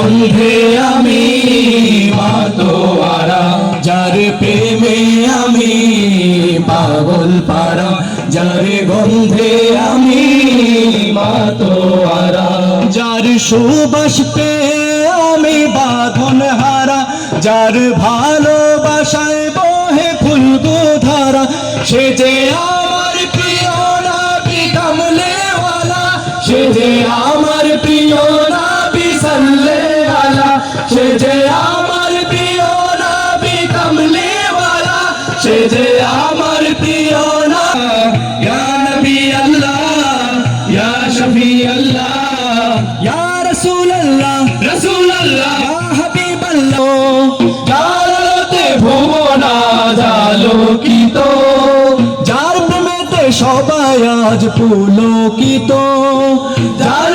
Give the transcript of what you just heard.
গন্ধে আমি মাতোয়ারা, যার প্রেমে আমি পাগল পারা, যার গন্ধে আমি মাতোয়ারা, যার সুবাস পেয়ে আমি বাঁধন হারা, যার ভালোবাসায় বহে ফুলকো ধারা, সে যে আমার প্রিয় নবী কামলেওয়ালা, সে যে আমার প্রিয় নবী সাল্লাল্লাহু আলা, সে যে আমার প্রিয় নবী কামলেওয়ালা, সে যে আমার প্রিয় নবী। ইয়া নবী আল্লাহ, ইয়া শফি আল্লাহ, ইয়া রাসূল আল্লাহ, রাসূল আল্লাহ, ইয়া হাবিব আল্লাহ, যার আলোতে ভুবন আজ আলোকিত, যার প্রেমেতে সবাই আজ পুলকিত, যার